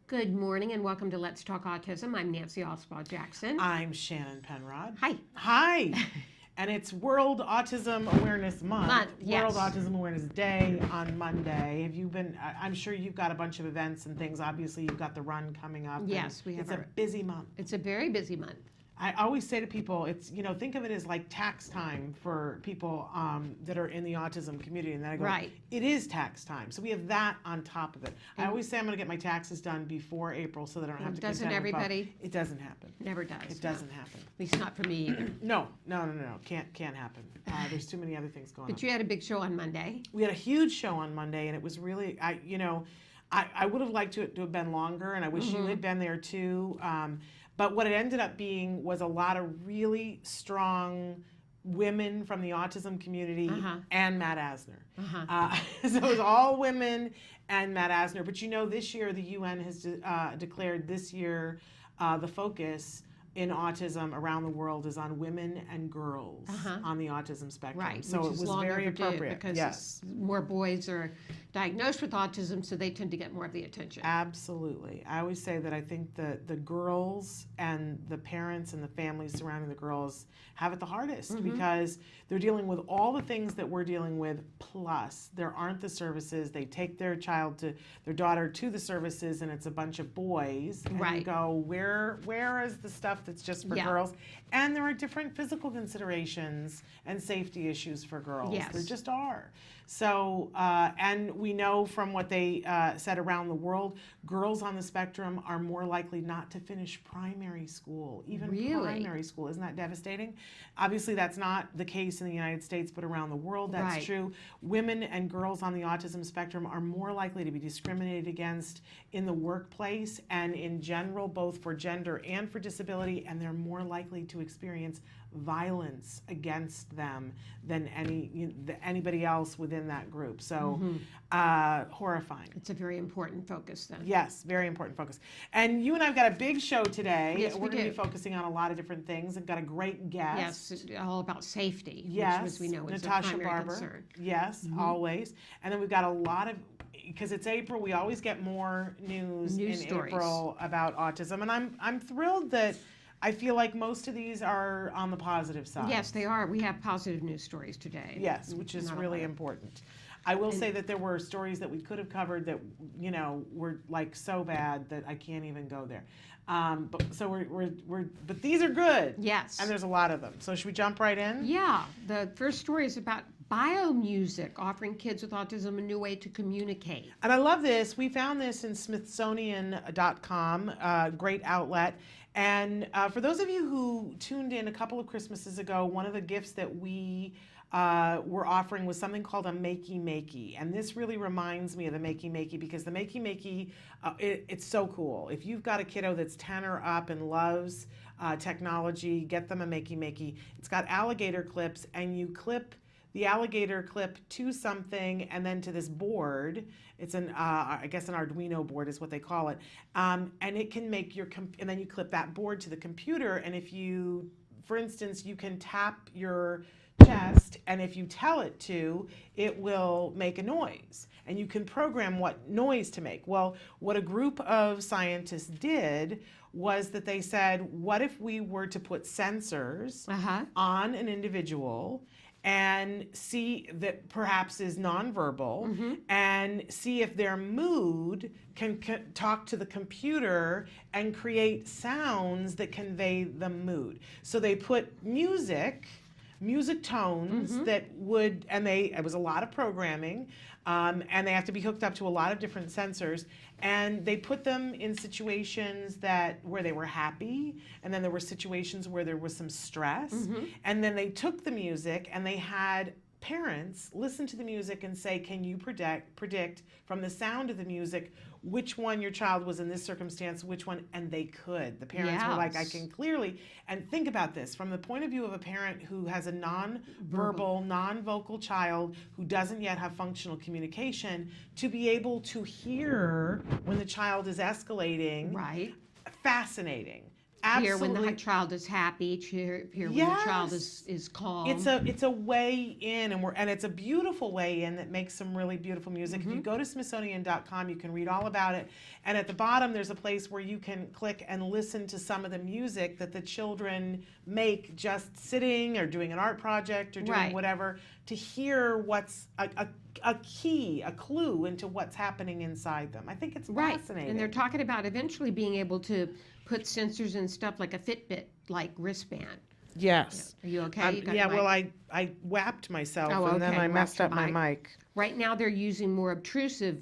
Good morning and welcome to Let's Talk Autism. I'm Nancy Alspaugh-Jackson. I'm Shannon Penrod. Hi. Hi. And it's World Autism Awareness Month. Yes. World Autism Awareness Day on Monday. Have you been, I'm sure you've got a bunch of events and things. Obviously, you've got the run coming up. Yes, we have. It's a busy month. It's a very busy month. I always say to people, it's, think of it as like tax time for people that are in the autism community. And then I go, Right. It is tax time. So we have that on top of it. I always say I'm going to get my taxes done before April so that I don't have to Doesn't contend with everybody? both. It doesn't happen. Never does. It doesn't happen. At least not for me either. No. Can't happen. There's too many other things going on. But you had a big show on Monday. We had a huge show on Monday, and it was really, I would have liked it to have been longer, and I wish you had been there too. But what it ended up being was a lot of really strong women from the autism community and Matt Asner. So it was all women and Matt Asner. But this year the UN has declared this year the focus in autism around the world is on women and girls on the autism spectrum. Right. So it was very appropriate. Because more boys are diagnosed with autism, so they tend to get more of the attention. Absolutely. I always say that I think the girls and the parents and the families surrounding the girls have it the hardest because they're dealing with all the things that we're dealing with, plus there aren't the services. They take their daughter to the services, and it's a bunch of boys. And you go, where is the stuff that's just for girls? And there are different physical considerations and safety issues for girls. Yes. There just are. So, and we know from what they said around the world, girls on the spectrum are more likely not to finish primary school, even primary school. Isn't that devastating? Obviously, that's not the case in the United States, but around the world, that's true. Women and girls on the autism spectrum are more likely to be discriminated against in the workplace and in general, both for gender and for disability, and they're more likely to experience violence against them than anybody else within that group. So horrifying. It's a very important focus then. Yes, very important focus. And you and I've got a big show today. Yes, We're going to be focusing on a lot of different things. I've got a great guest. Yes, all about safety, which as we know is Natasha a primary Barber. concern. Yes, always. And then we've got a lot of, because it's April, we always get more news in stories. April about autism. And I'm thrilled that I feel like most of these are on the positive side. Yes, they are. We have positive news stories today. Yes, which is really important. I will say that there were stories that we could have covered that, were like so bad that I can't even go there. But these are good. Yes. And there's a lot of them. So should we jump right in? Yeah. The first story is about biomusic, offering kids with autism a new way to communicate. And I love this. We found this in Smithsonian.com, great outlet. And for those of you who tuned in a couple of Christmases ago, one of the gifts that we were offering was something called a Makey Makey. And this really reminds me of the Makey Makey because the Makey Makey, it's so cool. If you've got a kiddo that's 10 or up and loves technology, get them a Makey Makey. It's got alligator clips, and you clip the alligator clip to something and then to this board. It's I guess an Arduino board is what they call it. And it can make and then you clip that board to the computer. And if you, for instance, you can tap your chest, and if you tell it to, it will make a noise. And you can program what noise to make. Well, what a group of scientists did was that they said, what if we were to put sensors on an individual and see that perhaps is nonverbal and see if their mood can talk to the computer and create sounds that convey the mood. So they put music tones that would, and it was a lot of programming, and they have to be hooked up to a lot of different sensors, and they put them in situations where they were happy, and then there were situations where there was some stress, and then they took the music and they had parents listen to the music and say, can you predict from the sound of the music which one your child was in this circumstance, which one, and they could. The parents were like, I can clearly, and think about this, from the point of view of a parent who has a non-verbal, non-vocal child who doesn't yet have functional communication, to be able to hear when the child is escalating, fascinating. Hear when the Absolutely. child is happy, hear when the child Yes. is calm. It's a way in, and it's a beautiful way in that makes some really beautiful music. If you go to Smithsonian.com, you can read all about it. And at the bottom, there's a place where you can click and listen to some of the music that the children make just sitting or doing an art project or doing Right. whatever, to hear what's a key, a clue into what's happening inside them. I think it's Right. fascinating. And they're talking about eventually being able to put sensors in stuff like a Fitbit like wristband. Yes. Are you okay? You got Yeah, the well, mic? I whapped myself Oh, and then okay. I You messed whacked up your my mic. mic. Right now they're using more obtrusive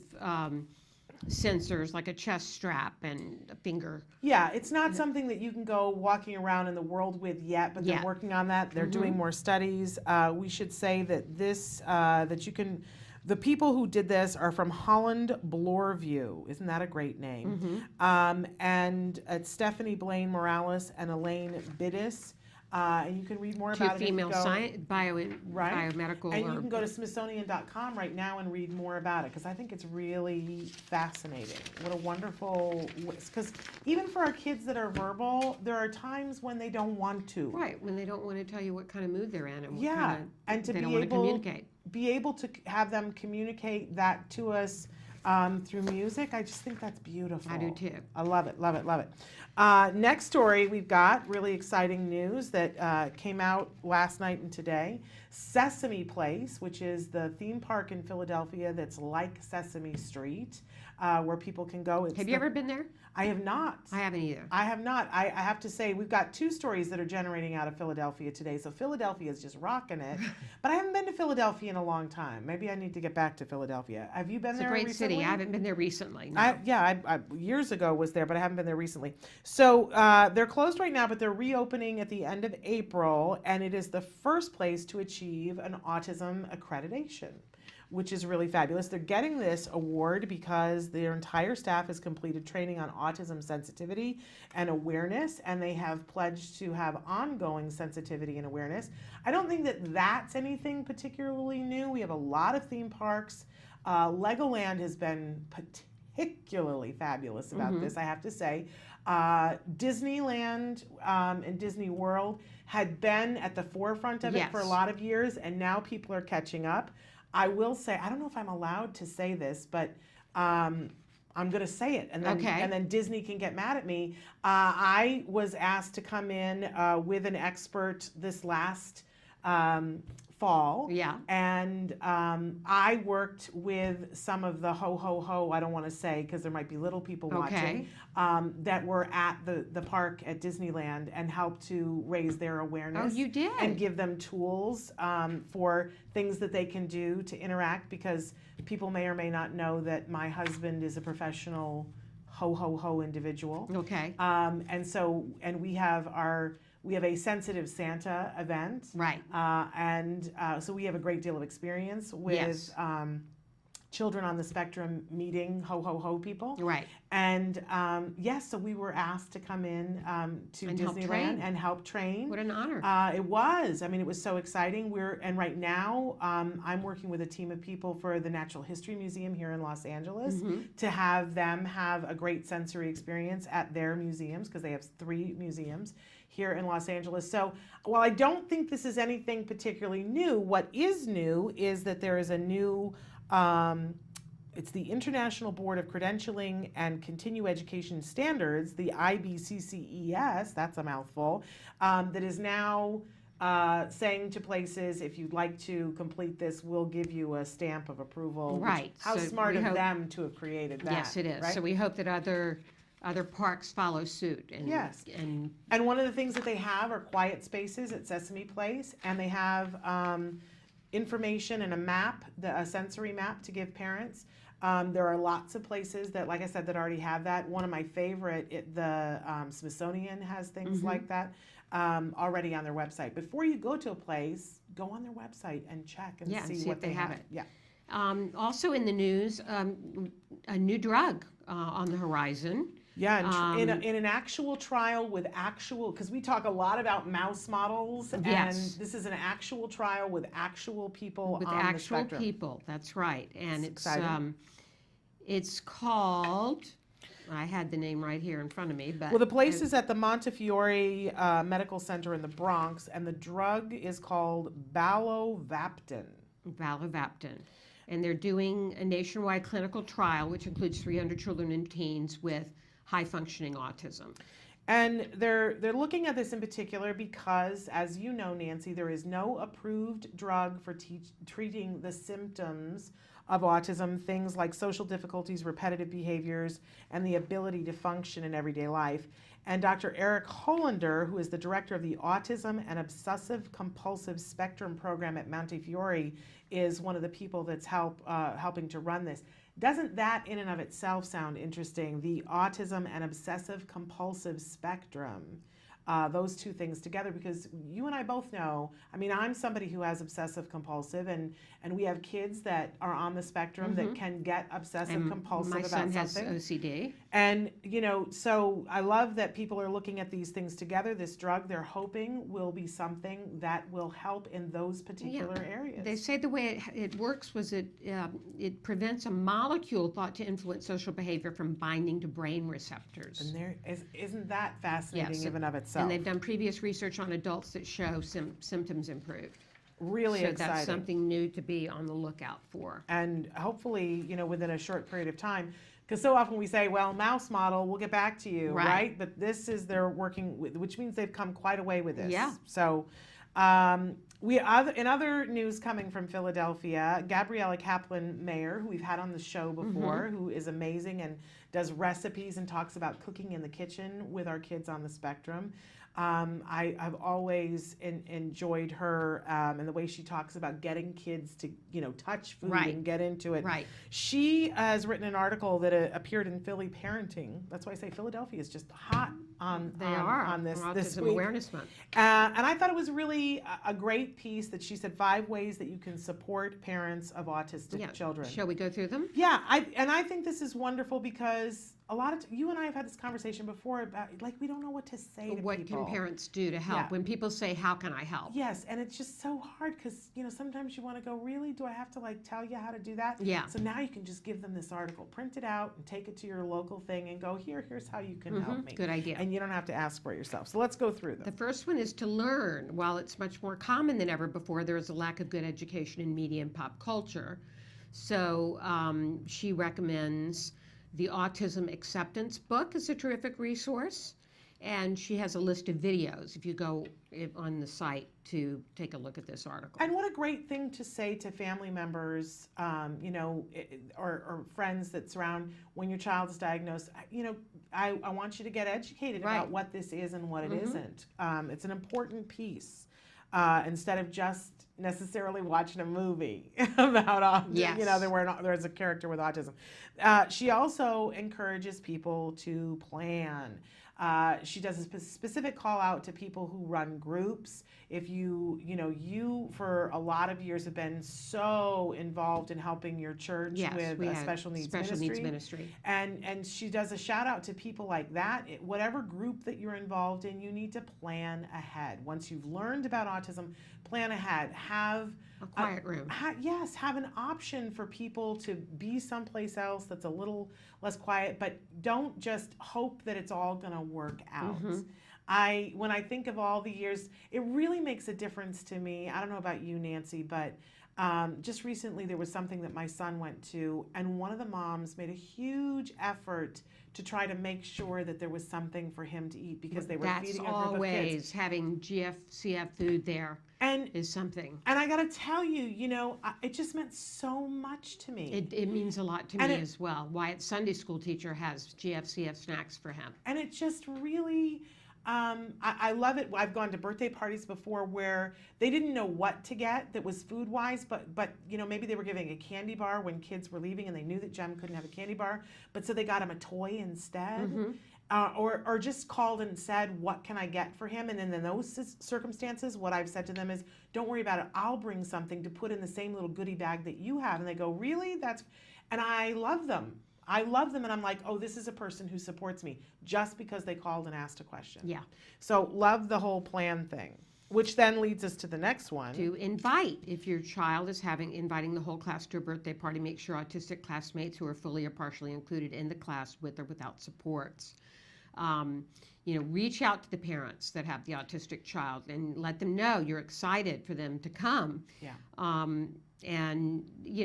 sensors like a chest strap and a finger. Yeah, it's not something that you can go walking around in the world with yet, but they're Yeah. working on that. They're doing more studies. We should say that that you can, the people who did this are from Holland Bloorview. Isn't that a great name? And it's Stephanie Blaine Morales and Elaine Biddis. And you can read more Two about it if you female go. Right. biomedical. And you can go to Smithsonian.com right now and read more about it, because I think it's really fascinating. What a wonderful, because even for our kids that are verbal, there are times when they don't want to. Right, when they don't want to tell you what kind of mood they're in and what Yeah, kind of, and to they be don't want to able, communicate. be able to have them communicate that to us through music, I just think that's beautiful. I do too. I love it, love it, love it. Next story we've got, really exciting news that came out last night and today. Sesame Place, which is the theme park in Philadelphia that's like Sesame Street, where people can go. Have you ever been there? I have not. I haven't either. I have not. I have to say, we've got two stories that are generating out of Philadelphia today. So Philadelphia is just rocking it. But I haven't been to Philadelphia in a long time. Maybe I need to get back to Philadelphia. Have you been It's there a great recently? city. I haven't been there recently. No. I years ago was there, but I haven't been there recently. So they're closed right now, but they're reopening at the end of April, and it is the first place to achieve an autism accreditation, which is really fabulous. They're getting this award because their entire staff has completed training on autism sensitivity and awareness, and they have pledged to have ongoing sensitivity and awareness. I don't think that that's anything particularly new. We have a lot of theme parks. Legoland has been particularly fabulous about this, I have to say. Disneyland and Disney World had been at the forefront of it for a lot of years, and now people are catching up. I will say, I don't know if I'm allowed to say this, but I'm going to say it, and then Disney can get mad at me. I was asked to come in with an expert this last fall. Yeah. And I worked with some of the ho, I don't want to say because there might be little people watching, that were at the park at Disneyland and helped to raise their awareness. Oh, you did? And give them tools for things that they can do to interact, because people may or may not know that my husband is a professional ho individual. Okay. And we have a sensitive Santa event. Right. So we have a great deal of experience with children on the spectrum meeting ho people. Right. And so we were asked to come in to And help Disneyland train. and help train. What an honor. It was. I mean, it was so exciting. Right now, I'm working with a team of people for the Natural History Museum here in Los Angeles to have them have a great sensory experience at their museums, because they have 3 museums here in Los Angeles. So while I don't think this is anything particularly new, what is new is that there is a new, it's the International Board of Credentialing and Continue Education Standards, the IBCCES, that's a mouthful, that is now saying to places, if you'd like to complete this, we'll give you a stamp of approval. Right. How So smart we of hope- them to have created that. Yes, it is. Right? So we hope that other parks follow suit. And, Yes. And one of the things that they have are quiet spaces at Sesame Place, and they have information and a map, a sensory map to give parents. There are lots of places that, like I said, that already have that. One of my favorite, the Smithsonian has things like that already on their website. Before you go to a place, go on their website and check and see what if they have it. Yeah. Also in the news, a new drug on the horizon. Yeah, in an actual trial with because we talk a lot about mouse models, and this is an actual trial with actual people on the spectrum. With actual people, that's right. And Exciting. it's called I had the name right here in front of me, but Well, the place is at the Montefiore Medical Center in the Bronx, and the drug is called Balovaptan. Valovaptan. And they're doing a nationwide clinical trial, which includes 300 children and teens with high-functioning autism. And they're looking at this in particular because, as you know, Nancy, there is no approved drug for treating the symptoms of autism, things like social difficulties, repetitive behaviors, and the ability to function in everyday life. And Dr. Eric Hollander, who is the director of the Autism and Obsessive Compulsive Spectrum Program at Montefiore, is one of the people that's helping to run this. Doesn't that in and of itself sound interesting? The autism and obsessive compulsive spectrum, those two things together, because you and I both know, I mean, I'm somebody who has obsessive compulsive, and we have kids that are on the spectrum that can get obsessive compulsive My about son something. has OCD. And, you know, so I love that people are looking at these things together. This drug, they're hoping, will be something that will help in those particular areas. They say the way it works was it prevents a molecule thought to influence social behavior from binding to brain receptors. And isn't that fascinating Yes, even of itself? And they've done previous research on adults that show symptoms improved. Really so exciting. That's something new to be on the lookout for. And hopefully, you know, within a short period of time, because so often we say, well, mouse model, we'll get back to you, right? But this is they're working with, which means they've come quite a way with this. Yeah. So in other news coming from Philadelphia, Gabriella Kaplan-Mayer, who we've had on the show before, who is amazing and does recipes and talks about cooking in the kitchen with our kids on the spectrum. I've always enjoyed her and the way she talks about getting kids to, you know, touch food and get into it. Right. She has written an article that appeared in Philly Parenting. That's why I say Philadelphia is just hot on this Autism week. Awareness Month. And I thought it was really a great piece that she said 5 ways that you can support parents of autistic children. Shall we go through them? Yeah, I think this is wonderful because a lot of you and I have had this conversation before about, like, we don't know what to say to people. What can parents do to help when people say, how can I help? Yes, and it's just so hard because, you know, sometimes you want to go, really? Do I have to, like, tell you how to do that? Yeah. So now you can just give them this article, print it out, and take it to your local thing and go, here's how you can help me. Good idea. And you don't have to ask for it yourself. So let's go through them. The first one is to learn. While it's much more common than ever before, there is a lack of good education in media and pop culture. So she recommends the Autism Acceptance book is a terrific resource, and she has a list of videos if you go on the site to take a look at this article. And what a great thing to say to family members, you know, or friends that surround when your child is diagnosed. You know, I want you to get educated about what this is and what it isn't. It's an important piece instead of just necessarily watching a movie about autism. You know, there's a character with autism. She also encourages people to plan. She does a specific call out to people who run groups. If you for a lot of years have been so involved in helping your church with a special needs ministry. And she does a shout out to people like that. Whatever group that you're involved in, you need to plan ahead. Once you've learned about autism, plan ahead. Have a quiet room. Have an option for people to be someplace else that's a little less quiet, but don't just hope that it's all going to work out. When I think of all the years, it really makes a difference to me. I don't know about you, Nancy, but just recently there was something that my son went to, and one of the moms made a huge effort to try to make sure that there was something for him to eat because they were feeding a group of kids. Having GFCF food there is something. And I got to tell you, you know, it just meant so much to me. It means a lot to me as well. Wyatt's Sunday school teacher has GFCF snacks for him. And it just really... I love it. I've gone to birthday parties before where they didn't know what to get that was food-wise, but you know, maybe they were giving a candy bar when kids were leaving and they knew that Jem couldn't have a candy bar, but so they got him a toy instead. Or just called and said, what can I get for him? And then in those circumstances, what I've said to them is, don't worry about it. I'll bring something to put in the same little goodie bag that you have. And they go, really? And I love them. And I'm like, oh, this is a person who supports me just because they called and asked a question. Yeah. So love the whole plan thing. Which then leads us to the next one. To invite. If your child is inviting the whole class to a birthday party, make sure autistic classmates who are fully or partially included in the class with or without supports. Reach out to the parents that have the autistic child and let them know you're excited for them to come. Yeah.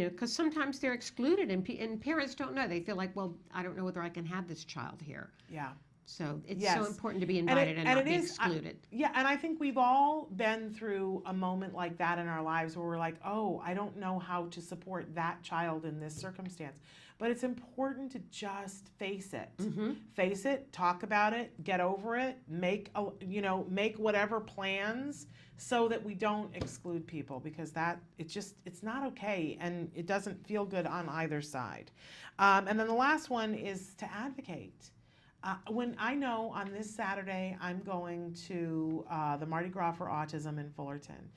Because sometimes they're excluded and parents don't know. They feel like, well, I don't know whether I can have this child here. Yeah. So it's Yes. so important to be invited and not be excluded. And I think we've all been through a moment like that in our lives where we're like, oh, I don't know how to support that child in this circumstance. But it's important to just face it. Mm-hmm. Face it, talk about it, get over it, make whatever plans so that we don't exclude people, because it's not okay and it doesn't feel good on either side. And then the last one is to advocate. When I know on this Saturday I'm going to the Mardi Gras for Autism in Fullerton,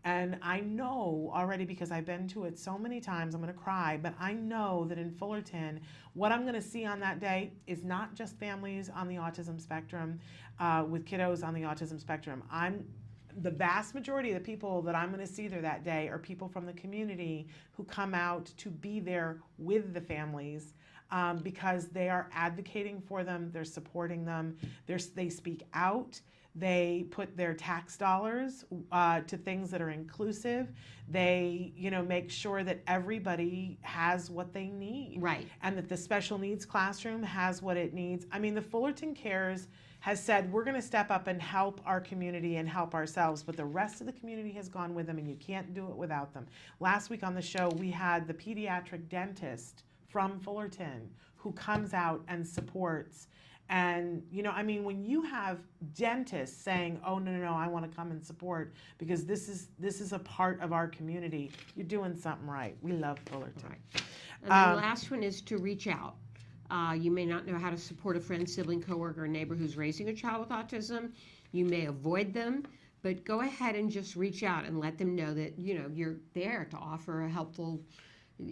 and I know already because I've been to it so many times, I'm going to cry, but I know that in Fullerton, what I'm going to see on that day is not just families on the autism spectrum with kiddos on the autism spectrum. The vast majority of the people that I'm going to see there that day are people from the community who come out to be there with the families. Because they are advocating for them, they're supporting them, they speak out, they put their tax dollars to things that are inclusive, they make sure that everybody has what they need, right, and that the special needs classroom has what it needs. I mean, the Fullerton Cares has said we're going to step up and help our community and help ourselves, but the rest of the community has gone with them, and you can't do it without them. Last week on the show we had the pediatric dentist from Fullerton who comes out and supports. And when you have dentists saying, oh, no, I want to come and support because this is a part of our community, you're doing something right. We love Fullerton. Right. And the last one is to reach out. You may not know how to support a friend, sibling, coworker, or neighbor who's raising a child with autism. You may avoid them, but go ahead and just reach out and let them know that you're there to offer a helpful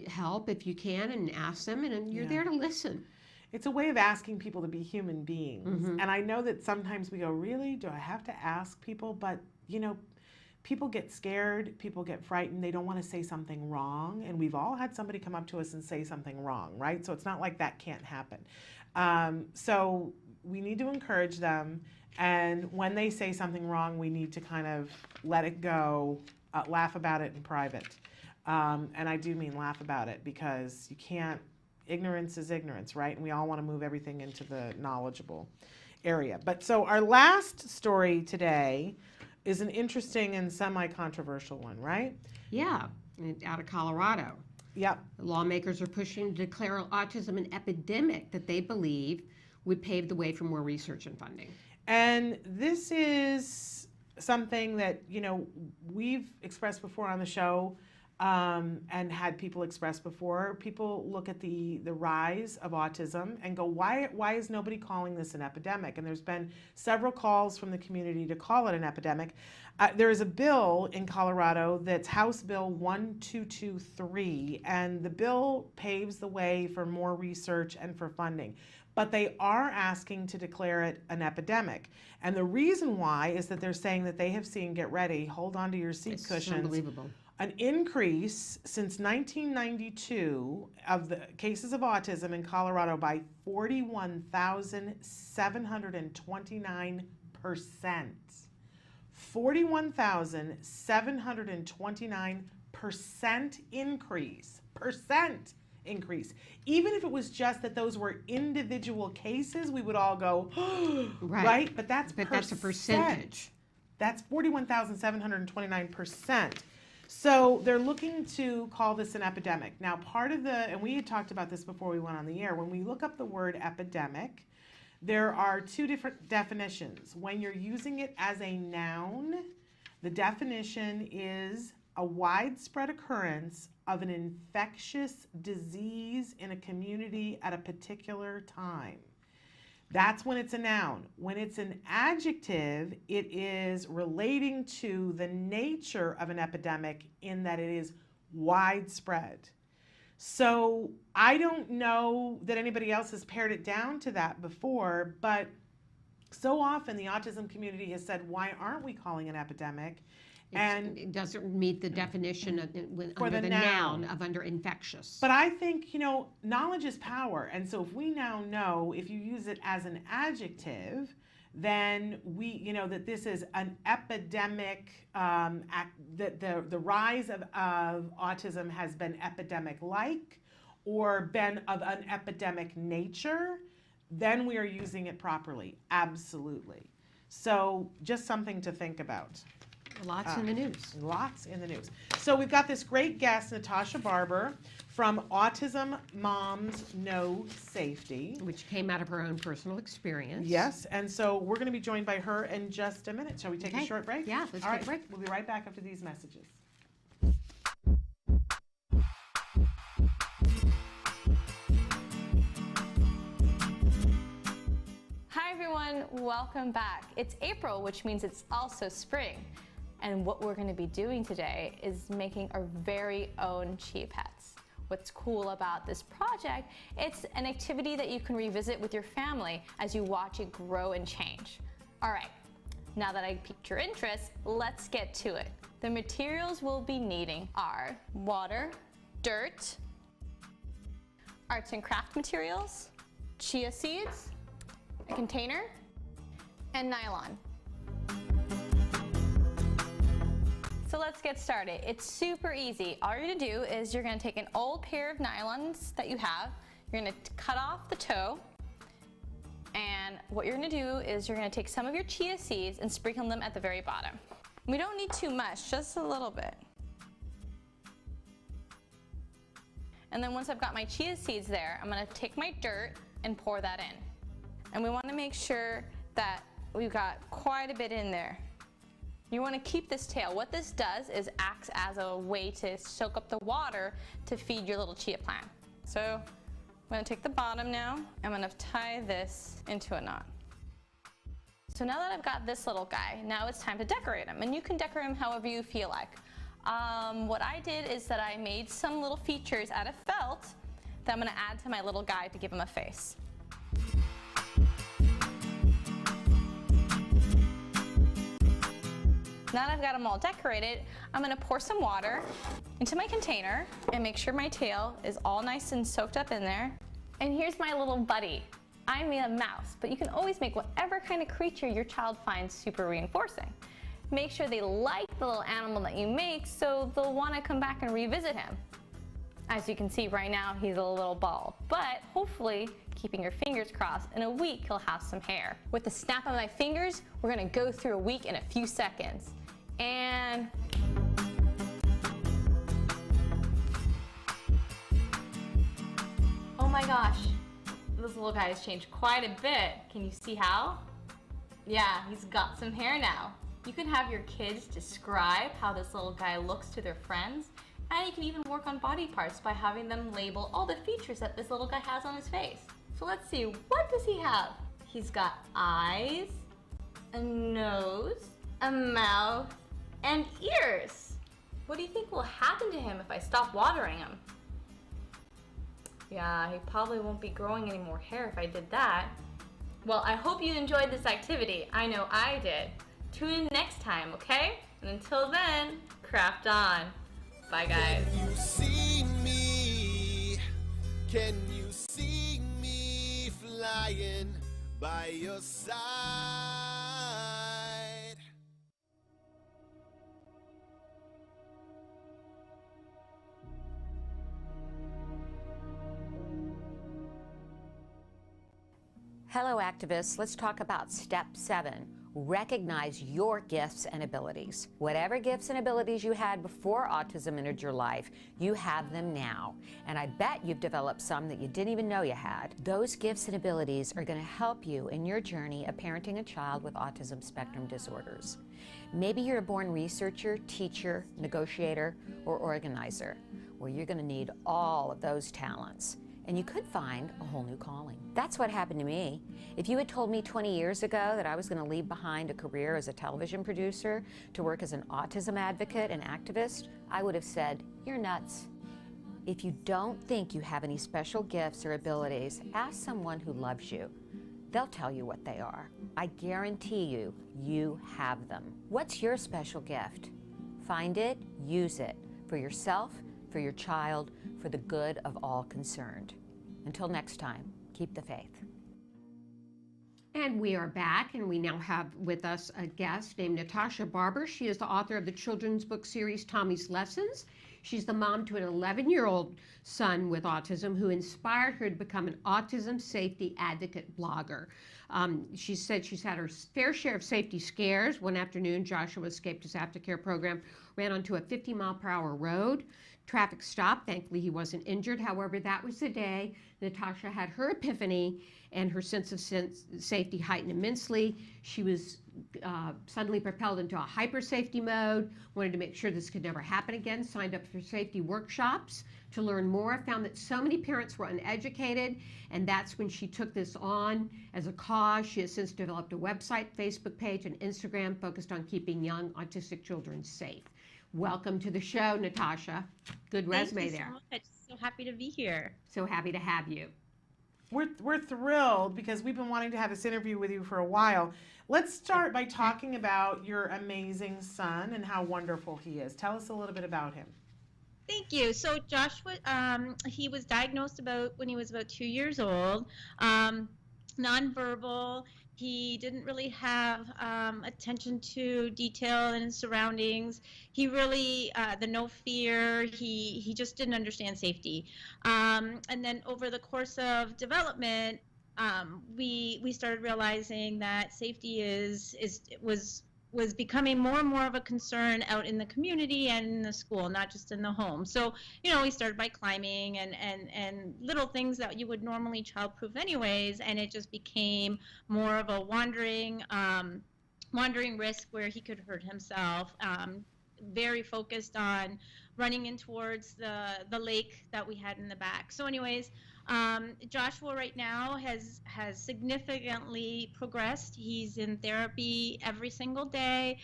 help if you can, and ask them, and you're there to listen. It's a way of asking people to be human beings. Mm-hmm. And I know that sometimes we go, really? Do I have to ask people? But, people get scared, people get frightened, they don't want to say something wrong. And we've all had somebody come up to us and say something wrong, right? So it's not like that can't happen. So we need to encourage them. And when they say something wrong, we need to kind of let it go, laugh about it in private. And I do mean laugh about it, because ignorance is ignorance, right? And we all want to move everything into the knowledgeable area. But so our last story today is an interesting and semi-controversial one, right? Yeah, out of Colorado. Yep. Lawmakers are pushing to declare autism an epidemic that they believe would pave the way for more research and funding. And this is something that, we've expressed before on the show. And had people express before. People look at the rise of autism and go, why is nobody calling this an epidemic? And there's been several calls from the community to call it an epidemic. There is a bill in Colorado that's House Bill 1223, and the bill paves the way for more research and for funding. But they are asking to declare it an epidemic. And the reason why is that they're saying that they have seen, get ready, hold on to your seat cushions. Unbelievable. An increase since 1992 of the cases of autism in Colorado by 41,729%. 41,729% increase. Increase. Even if it was just that those were individual cases, we would all go, right? But that's a percentage. That's 41,729%. So they're looking to call this an epidemic. Now, and we had talked about this before we went on the air, when we look up the word epidemic, there are two different definitions. When you're using it as a noun, the definition is a widespread occurrence of an infectious disease in a community at a particular time. That's when it's a noun. When it's an adjective, it is relating to the nature of an epidemic in that it is widespread. So I don't know that anybody else has pared it down to that before, but so often the autism community has said, why aren't we calling it epidemic? And it doesn't meet the definition of, For under the the noun. noun of under infectious. But I think, knowledge is power. And so if we now know, if you use it as an adjective, then we, that this is an epidemic, that the rise of autism has been epidemic-like or been of an epidemic nature, then we are using it properly. Absolutely. So just something to think about. Lots in the news. Lots in the news. So we've got this great guest, Natasha Barber, from Autism Moms Know Safety. Which came out of her own personal experience. Yes, and so we're going to be joined by her in just a minute. Shall we take a short break? Yeah, let's take a break. We'll be right back after these messages. Hi everyone, welcome back. It's April, which means it's also spring. And what we're going to be doing today is making our very own chia pets. What's cool about this project, it's an activity that you can revisit with your family as you watch it grow and change. All right, now that I piqued your interest, let's get to it. The materials we'll be needing are water, dirt, arts and craft materials, chia seeds, a container, and nylon. So let's get started. It's super easy. All you're gonna do is you're gonna take an old pair of nylons that you have, you're gonna cut off the toe, and what you're gonna do is you're gonna take some of your chia seeds and sprinkle them at the very bottom. We don't need too much, just a little bit. And then once I've got my chia seeds there, I'm gonna take my dirt and pour that in. And we wanna make sure that we've got quite a bit in there. You want to keep this tail. What this does is acts as a way to soak up the water to feed your little chia plant. So I'm going to take the bottom now. I'm going to tie this into a knot. So now that I've got this little guy, now it's time to decorate him. And you can decorate him however you feel like. What I did is that I made some little features out of felt that I'm going to add to my little guy to give him a face. Now that I've got them all decorated, I'm going to pour some water into my container and make sure my tail is all nice and soaked up in there. And here's my little buddy. I made a mouse, but you can always make whatever kind of creature your child finds super reinforcing. Make sure they like the little animal that you make so they'll want to come back and revisit him. As you can see right now, he's a little bald, but hopefully, keeping your fingers crossed, in a week he'll have some hair. With the snap of my fingers, we're gonna go through a week in a few seconds. And oh my gosh, this little guy has changed quite a bit. Can you see how? Yeah, he's got some hair now. You can have your kids describe how this little guy looks to their friends, and you can even work on body parts by having them label all the features that this little guy has on his face. So let's see, what does he have? He's got eyes, a nose, a mouth, and ears. What do you think will happen to him if I stop watering him? Yeah, he probably won't be growing any more hair if I did that. Well, I hope you enjoyed this activity. I know I did. Tune in next time, okay? And until then, craft on. Bye, guys. Can you see me? Can you see me flying by your side? Hello, activists. Let's talk about step 7. Recognize your gifts and abilities. Whatever gifts and abilities you had before autism entered your life, you have them now. And I bet you've developed some that you didn't even know you had. Those gifts and abilities are going to help you in your journey of parenting a child with autism spectrum disorders. Maybe you're a born researcher, teacher, negotiator, or organizer. Well, you're going to need all of those talents. And you could find a whole new calling. That's what happened to me. If you had told me 20 years ago that I was going to leave behind a career as a television producer to work as an autism advocate and activist, I would have said, you're nuts. If you don't think you have any special gifts or abilities, ask someone who loves you. They'll tell you what they are. I guarantee you, you have them. What's your special gift? Find it, use it, for yourself, for your child, for the good of all concerned. Until next time, keep the faith. And we are back, and we now have with us a guest named Natasha Barber. She is the author of the children's book series Tommy's Lessons. She's the mom to an 11-year-old son with autism who inspired her to become an autism safety advocate blogger. She said she's had her fair share of safety scares. One afternoon, Joshua escaped his aftercare program, ran onto a 50-mile-per-hour road. Traffic stopped. Thankfully, he wasn't injured. However, that was the day Natasha had her epiphany, and her sense of safety heightened immensely. She was suddenly propelled into a hyper safety mode, wanted to make sure this could never happen again, signed up for safety workshops to learn more, found that so many parents were uneducated, and that's when she took this on as a cause. She has since developed a website, Facebook page, and Instagram focused on keeping young autistic children safe. Welcome to the show, Natasha. Good resume there. Thank you so much. So happy to be here. So happy to have you. We're thrilled because we've been wanting to have this interview with you for a while. Let's start by talking about your amazing son and how wonderful he is. Tell us a little bit about him. Thank you. So Joshua, he was diagnosed when he was about 2 years old, nonverbal. He didn't really have attention to detail in his surroundings. He really, the no fear, he just didn't understand safety. And then over the course of development, we started realizing that safety was becoming more and more of a concern out in the community and in the school, not just in the home. So, we started by climbing and little things that you would normally childproof anyways, and it just became more of a wandering risk where he could hurt himself. Very focused on running in towards the lake that we had in the back. So anyways, Joshua right now has significantly progressed. He's in therapy every single day,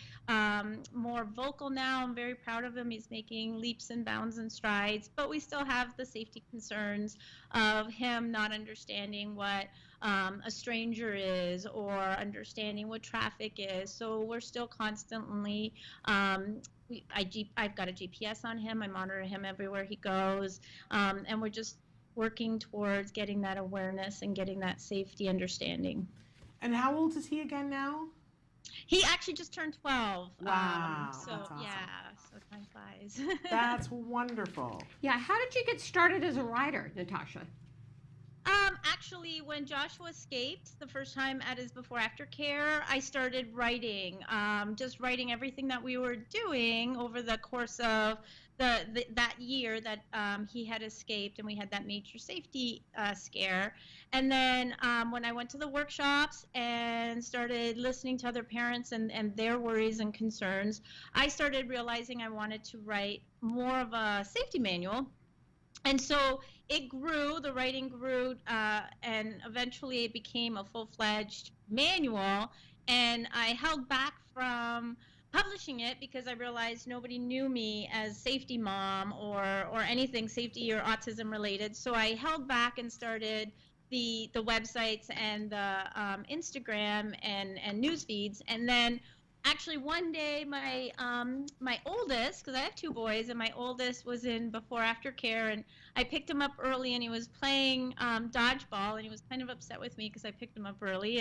more vocal now. I'm very proud of him. He's making leaps and bounds and strides, but we still have the safety concerns of him not understanding what a stranger is or understanding what traffic is. So we're still constantly, I've got a GPS on him. I monitor him everywhere he goes, and we're just working towards getting that awareness and getting that safety understanding. And how old is he again now? He actually just turned 12. Wow, so that's awesome. Yeah, so time flies. That's wonderful. Yeah, how did you get started as a writer, Natasha? Actually, when Joshua escaped the first time at his before-after care, I started writing, just writing everything that we were doing over the course of that year that he had escaped, and we had that major safety scare. And then when I went to the workshops and started listening to other parents and their worries and concerns, I started realizing I wanted to write more of a safety manual. And so it grew, the writing grew, and eventually it became a full-fledged manual. And I held back from publishing it because I realized nobody knew me as safety mom or anything safety or autism related. So I held back and started the websites and the Instagram and news feeds. And then actually one day my oldest, because I have 2 boys, and my oldest was in before after care, and I picked him up early, and he was playing dodgeball, and he was kind of upset with me because I picked him up early,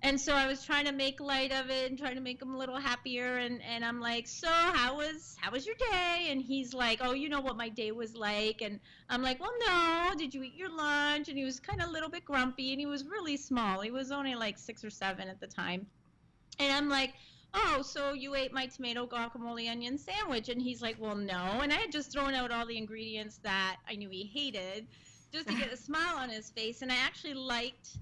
and so I was trying to make light of it and trying to make him a little happier, and I'm like, so how was your day? And he's like, oh, you know what my day was like. And I'm like, well, no, did you eat your lunch? And he was kind of a little bit grumpy, and he was really small. He was only like 6 or 7 at the time. And I'm like, oh, so you ate my tomato guacamole onion sandwich? And he's like, well, no. And I had just thrown out all the ingredients that I knew he hated just to get a smile on his face. And I actually liked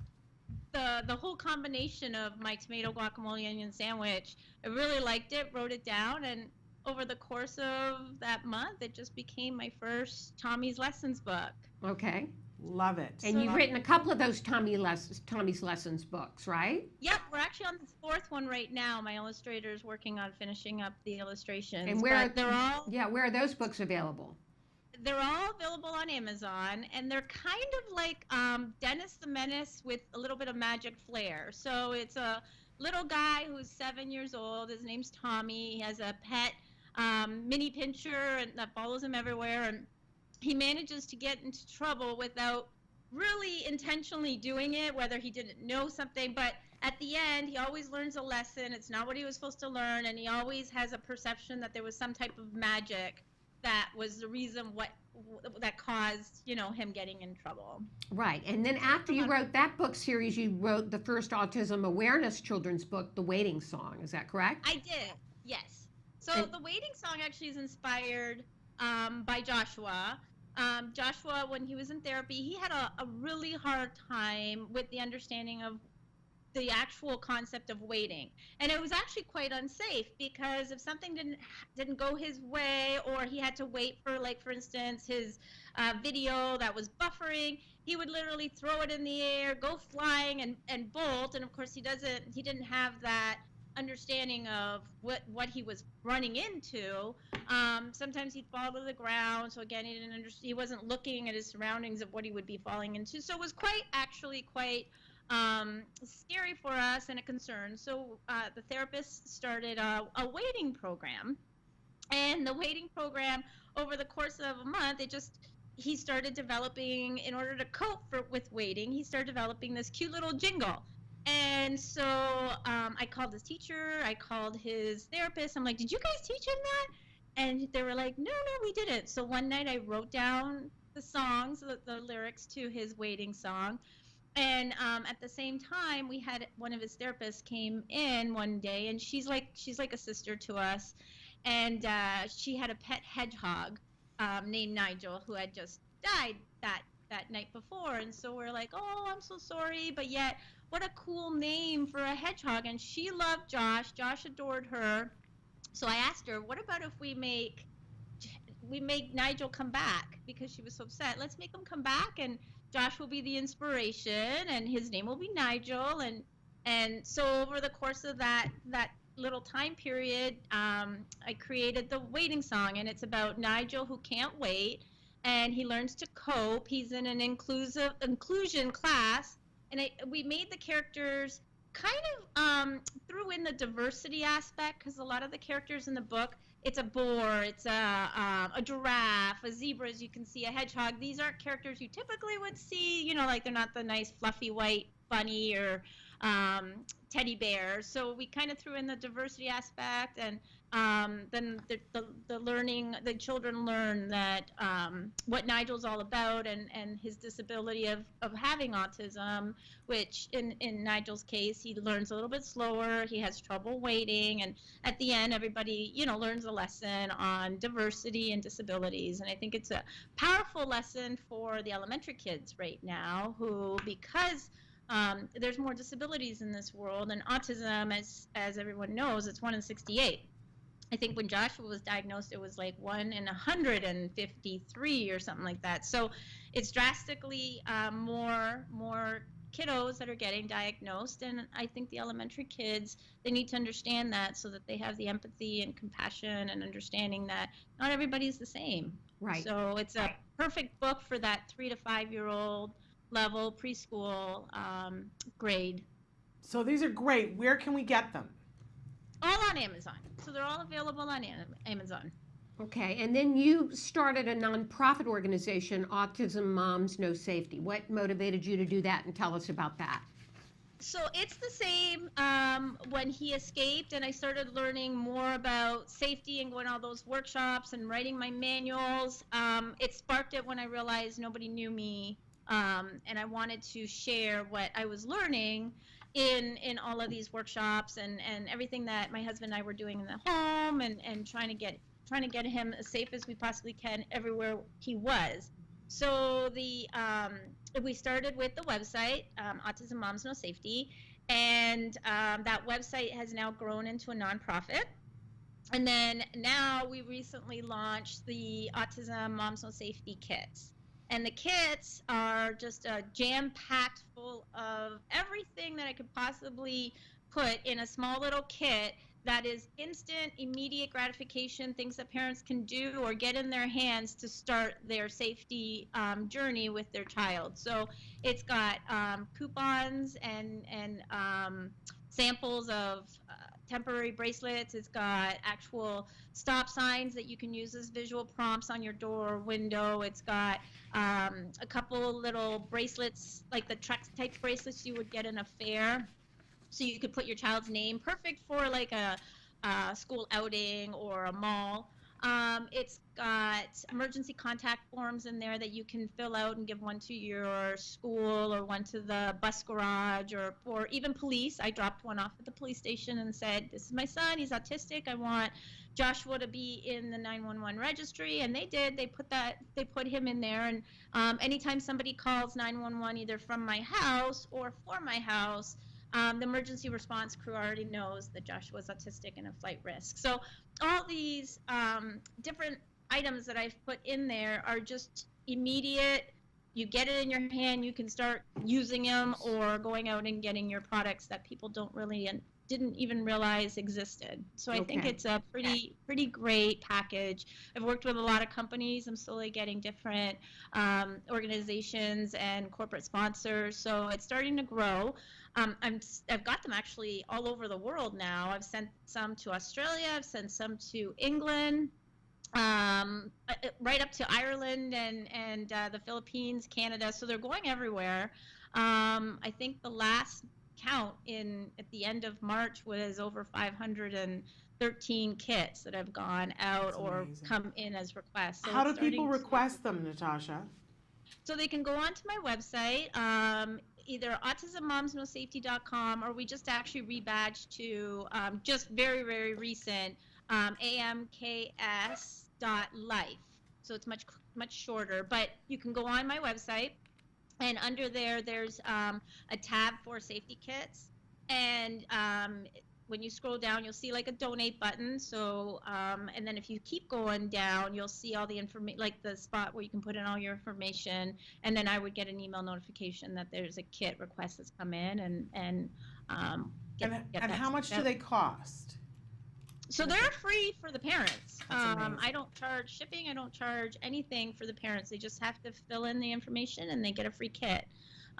the whole combination of my tomato guacamole onion sandwich. I really liked it, wrote it down, and over the course of that month, it just became my first Tommy's Lessons book. Okay. Love it. And you've written a couple of those Tommy's Lessons books, right? Yep, we're actually on the 4th one right now. My illustrator is working on finishing up the illustrations. And where are they're all? Yeah, where are those books available? they're all available on Amazon, and they're kind of like Dennis the Menace with a little bit of magic flair. So it's a little guy who's 7 years old. His name's Tommy. He has a pet mini pincher and that follows him everywhere, and he manages to get into trouble without really intentionally doing it, whether he didn't know something, but at the end he always learns a lesson. It's not what he was supposed to learn, and he always has a perception that there was some type of magic that was the reason that caused, you know, him getting in trouble. Right. And then after you wrote that book series, you wrote the first autism awareness children's book, The Waiting Song. Is that correct? I did, yes. So the Waiting Song actually is inspired by Joshua. Joshua, when he was in therapy, he had a really hard time with the understanding of the actual concept of waiting, and it was actually quite unsafe, because if something didn't go his way, or he had to wait for, like, for instance, his video that was buffering, he would literally throw it in the air, go flying, and bolt. And of course he didn't have that understanding of what he was running into. Sometimes he'd fall to the ground, so again, he wasn't looking at his surroundings of what he would be falling into. So it was quite scary for us and a concern. So the therapist started a waiting program, and the waiting program, over the course of a month, he started developing, in order to cope with waiting, he started developing this cute little jingle. And so I called his teacher, I called his therapist. I'm like, did you guys teach him that? And they were like, no, we didn't. So one night I wrote down the songs, the lyrics to his waiting song. And at the same time, we had one of his therapists came in one day, and she's like a sister to us. And she had a pet hedgehog named Nigel, who had just died that night before. And so we're like, oh, I'm so sorry, but yet what a cool name for a hedgehog. And she loved Josh. Josh adored her. So I asked her, what about if we make Nigel come back, because she was so upset. Let's make him come back, and Josh will be the inspiration, and his name will be Nigel. And so over the course of that little time period, I created the waiting song, and it's about Nigel who can't wait, and he learns to cope. He's in an inclusion class, and we made the characters kind of threw in the diversity aspect, because a lot of the characters in the book, it's a boar, it's a giraffe, a zebra, as you can see, a hedgehog. These aren't characters you typically would see, you know, like they're not the nice fluffy white bunny or teddy bear. So we kind of threw in the diversity aspect, and then the children learn that what Nigel's all about, and his disability of having autism, which in Nigel's case, he learns a little bit slower, he has trouble waiting, and at the end, everybody, you know, learns a lesson on diversity and disabilities. And I think it's a powerful lesson for the elementary kids right now, who, because there's more disabilities in this world, and autism, as everyone knows, it's 1 in 68. I think when Joshua was diagnosed, it was like 1 in 153 or something like that. So it's drastically more kiddos that are getting diagnosed, and I think the elementary kids, they need to understand that, so that they have the empathy and compassion and understanding that not everybody's the same. Right. So it's a perfect book for that 3 to 5 year old level, preschool grade. So these are great. Where can we get them? All on Amazon. So they're all available on Amazon. Okay, and then you started a nonprofit organization, Autism Moms No Safety. What motivated you to do that, and tell us about that? So it's the same when he escaped, and I started learning more about safety and going to all those workshops and writing my manuals. It sparked it when I realized nobody knew me, and I wanted to share what I was learning in all of these workshops and everything that my husband and I were doing in the home, and trying to get him as safe as we possibly can everywhere he was. So we started with the website, Autism Moms No Safety, and that website has now grown into a nonprofit. And then now we recently launched the Autism Moms No Safety kits. And the kits are just jam-packed full of everything that I could possibly put in a small little kit that is instant, immediate gratification, things that parents can do or get in their hands to start their safety journey with their child. So it's got coupons and samples of temporary bracelets. It's got actual stop signs that you can use as visual prompts on your door or window. It's got a couple little bracelets, like the Trex type bracelets you would get in a fair. So you could put your child's name, perfect for like a school outing or a mall. It's got emergency contact forms in there that you can fill out and give one to your school or one to the bus garage or even police. I dropped one off at the police station and said, this is my son, he's autistic. I want Joshua to be in the 911 registry, and they did. They put him in there, and anytime somebody calls 911 either from my house or for my house, the emergency response crew already knows that Joshua's autistic and a flight risk. So all these different items that I've put in there are just immediate. You get it in your hand, you can start using them or going out and getting your products that people don't really and didn't even realize existed. So I think it's a pretty great package. I've worked with a lot of companies. I'm slowly getting different organizations and corporate sponsors. So it's starting to grow. I've got them actually all over the world now. I've sent some to Australia. I've sent some to England, right up to Ireland and the Philippines, Canada. So they're going everywhere. I think the last count at the end of March was over 513 kits that have gone out or come in as requests. So how do people request them, Natasha? So they can go onto my website, either autismmomsnosafety.com, or we just actually rebadged to just very, very recent amks.life. So it's much shorter, but you can go on my website, and under there's a tab for safety kits, and when you scroll down, you'll see like a donate button. So, and then if you keep going down, you'll see all the information, like the spot where you can put in all your information. And then I would get an email notification that there's a kit request that's come in, and how much do they cost? So they're free for the parents. I don't charge shipping. I don't charge anything for the parents. They just have to fill in the information and they get a free kit.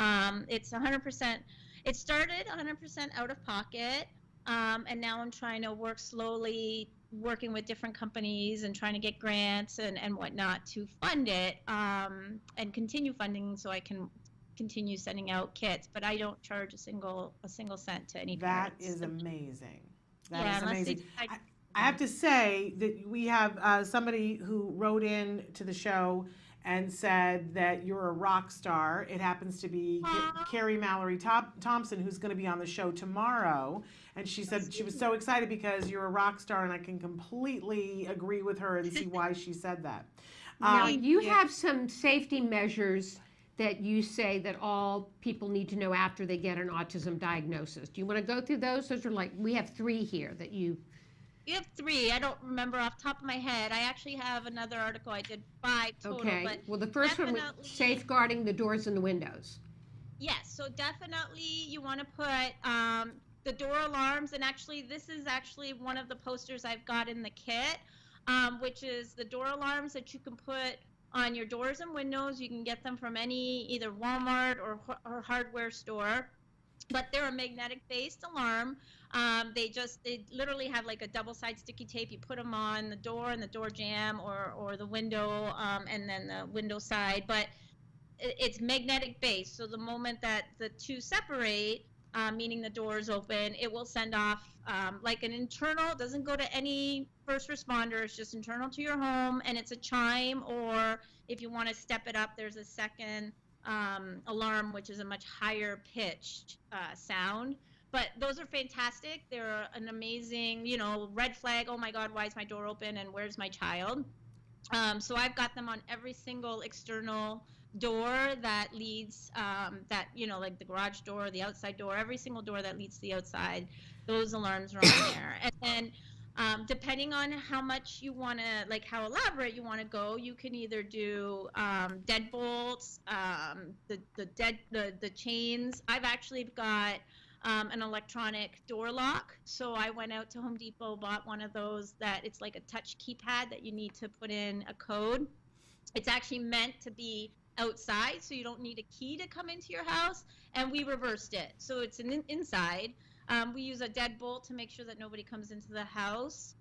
It's 100%. It started 100% out of pocket. And now I'm trying to work slowly, working with different companies and trying to get grants and whatnot to fund it, and continue funding so I can continue sending out kits. But I don't charge a single cent to any parents. That is amazing. That is amazing. I have to say that we have somebody who wrote in to the show and said that you're a rock star. It happens to be Carrie Mallory Thompson, who's going to be on the show tomorrow. And she said she was so excited because you're a rock star, and I can completely agree with her and see why she said that. Now, you have some safety measures that you say that all people need to know after they get an autism diagnosis. Do you want to go through those? Those are like, we have 3 here that you... You have 3. I don't remember off the top of my head. I actually have another article. I did 5 total. Okay. But well, the first one was safeguarding the doors and the windows. Yes. So definitely you want to put the door alarms. And actually, this is actually one of the posters I've got in the kit, which is the door alarms that you can put on your doors and windows. You can get them from either Walmart or hardware store. But they're a magnetic-based alarm. They literally have like a double-side sticky tape. You put them on the door and the door jamb, or the window, and then the window side. But it's magnetic-based. So the moment that the 2 separate, meaning the door is open, it will send off like an internal. It doesn't go to any first responder. It's just internal to your home, and it's a chime. Or if you want to step it up, there's a second alarm, which is a much higher pitched sound. But those are fantastic. They're an amazing, red flag. Oh my God, why is my door open and where's my child? So I've got them on every single external door that leads, like the garage door, the outside door, every single door that leads to the outside. Those alarms are on there. And then depending on how much you want to, like how elaborate you want to go, you can either do deadbolts, the chains. I've actually got an electronic door lock. So I went out to Home Depot, bought one of those that it's like a touch keypad that you need to put in a code. It's actually meant to be outside, so you don't need a key to come into your house, and we reversed it. So it's inside. We use a deadbolt to make sure that nobody comes into the house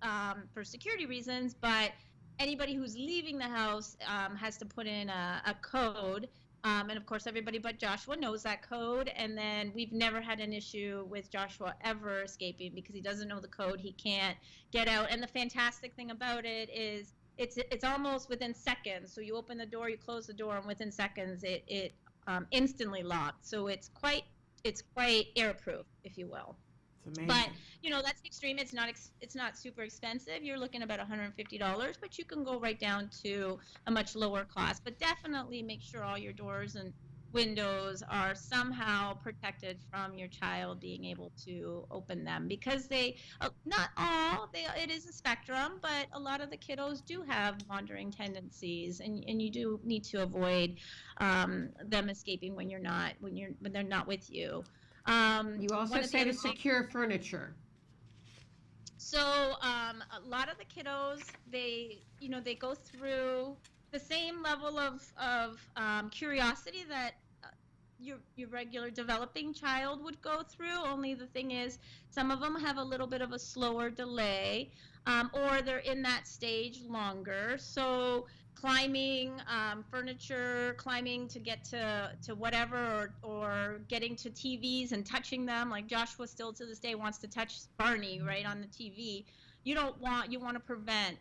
for security reasons, but anybody who's leaving the house has to put in a code. And of course, everybody but Joshua knows that code. And then we've never had an issue with Joshua ever escaping because he doesn't know the code. He can't get out. And the fantastic thing about it is it's almost within seconds. So you open the door, you close the door, and within seconds it instantly locked. So it's quite airproof, if you will. It's amazing. But that's the extreme. It's not super expensive. You're looking about $150, but you can go right down to a much lower cost. But definitely make sure all your doors and windows are somehow protected from your child being able to open them, because not all, it is a spectrum, but a lot of the kiddos do have wandering tendencies, and you do need to avoid them escaping when they're not with you. You also say to secure furniture. So a lot of the kiddos, they go through the same level of curiosity that your regular developing child would go through. Only the thing is, some of them have a little bit of a slower delay, or they're in that stage longer. So climbing furniture, climbing to get to whatever, or getting to TVs and touching them. Like Joshua still to this day wants to touch Barney right on the TV. You want to prevent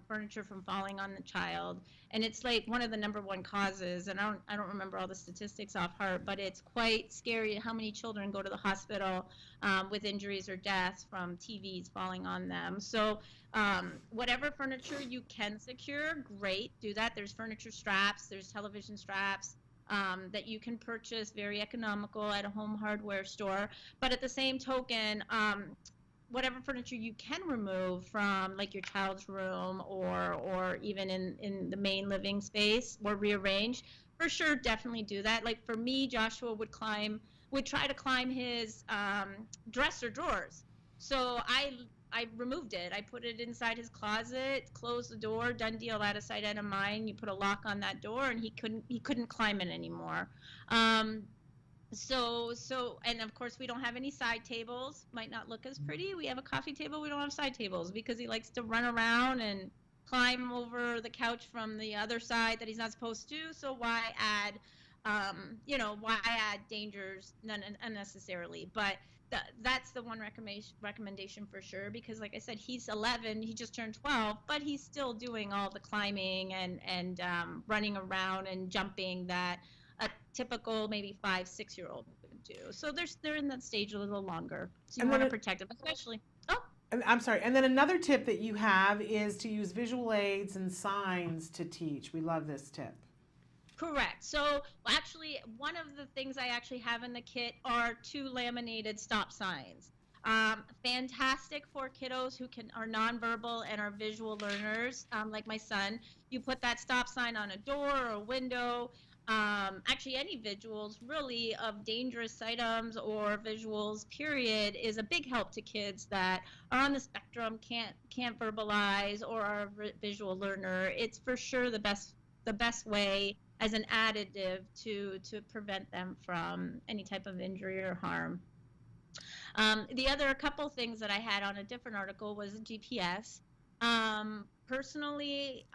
furniture from falling on the child, and it's like one of the number one causes. And I don't remember all the statistics off heart, but it's quite scary how many children go to the hospital with injuries or deaths from TVs falling on them. So whatever furniture you can secure, great, do that. There's furniture straps, there's television straps that you can purchase, very economical, at a home hardware store. But at the same token, whatever furniture you can remove from like your child's room or even in the main living space, or rearrange, for sure, definitely do that. Like for me, Joshua would try to climb his dresser drawers. So I removed it. I put it inside his closet, closed the door, done deal, out of sight, out of mind. You put a lock on that door, and he couldn't climb it anymore. So, and of course we don't have any side tables. Might not look as pretty. We have a coffee table. We don't have side tables because he likes to run around and climb over the couch from the other side that he's not supposed to. So why add dangers unnecessarily? But that's the one recommendation for sure, because like I said, he's 11, he just turned 12, but he's still doing all the climbing and running around and jumping that a typical maybe 5-6-year-old would do. So they're in that stage a little longer. So you want to protect them, especially. I'm sorry. And then another tip that you have is to use visual aids and signs to teach. We love this tip. Correct. So actually, one of the things I actually have in the kit are 2 laminated stop signs. Fantastic for kiddos who are nonverbal and are visual learners, like my son. You put that stop sign on a door or a window. Actually, any visuals really of dangerous items or visuals, period, is a big help to kids that are on the spectrum, can't verbalize, or are a visual learner. It's for sure the best way as an additive to prevent them from any type of injury or harm. The other couple things that I had on a different article was a GPS. Personally,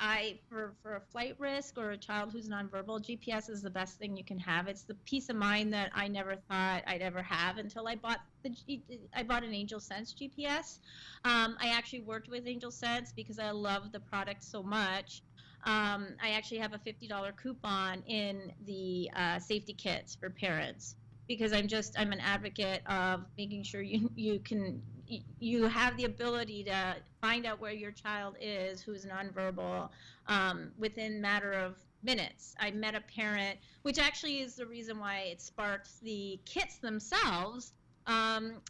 for a flight risk or a child who's nonverbal, GPS is the best thing you can have. It's the peace of mind that I never thought I'd ever have until I bought an Angel Sense GPS. I actually worked with Angel Sense because I love the product so much. I actually have a $50 coupon in the safety kits for parents, because I'm an advocate of making sure you have the ability to find out where your child is who's nonverbal within a matter of minutes. I met a parent, which actually is the reason why it sparked the kits themselves,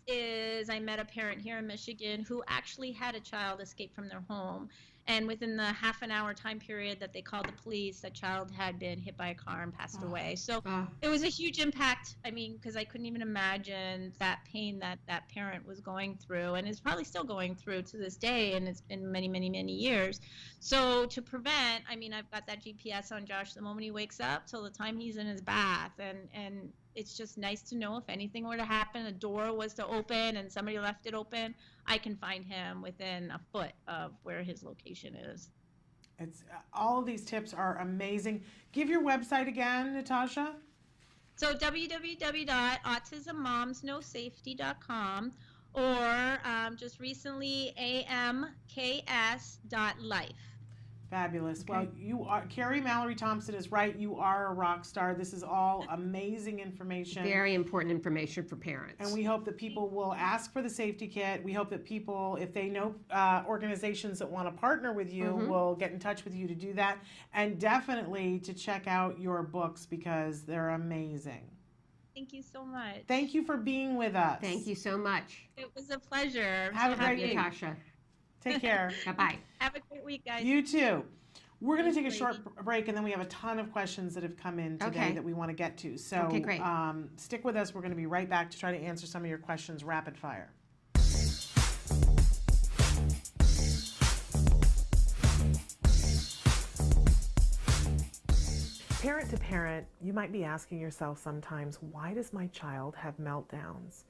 is I met a parent here in Michigan who actually had a child escape from their home. And within the half an hour time period that they called the police, that child had been hit by a car and passed away. So it was a huge impact. I mean, because I couldn't even imagine that pain that that parent was going through, and is probably still going through to this day, and it's been many, many, many years. So to prevent, I mean, I've got that GPS on Josh the moment he wakes up till the time he's in his bath, and it's just nice to know if anything were to happen, a door was to open and somebody left it open, I can find him within a foot of where his location is. It's all of these tips are amazing. Give your website again, Natasha. So www.autismmomsnosafety.com, or just recently amks.life. Fabulous. Okay. Well, you are, Carrie Mallory Thompson is right. You are a rock star. This is all amazing information. Very important information for parents. And we hope that people will ask for the safety kit. We hope that people, if they know organizations that want to partner with you, will get in touch with you to do that. And definitely to check out your books because they're amazing. Thank you so much. Thank you for being with us. Thank you so much. It was a pleasure. Have a great Happy, week. Natasha. Take care. Bye-bye. Have a great week, guys. You too. We're going to take a Thanks, short break, and then we have a ton of questions that have come in today Okay. that we want to get to. So Okay, great. Stick with us. We're going to be right back to try to answer some of your questions rapid fire. Parent to parent, you might be asking yourself sometimes, why does my child have meltdowns?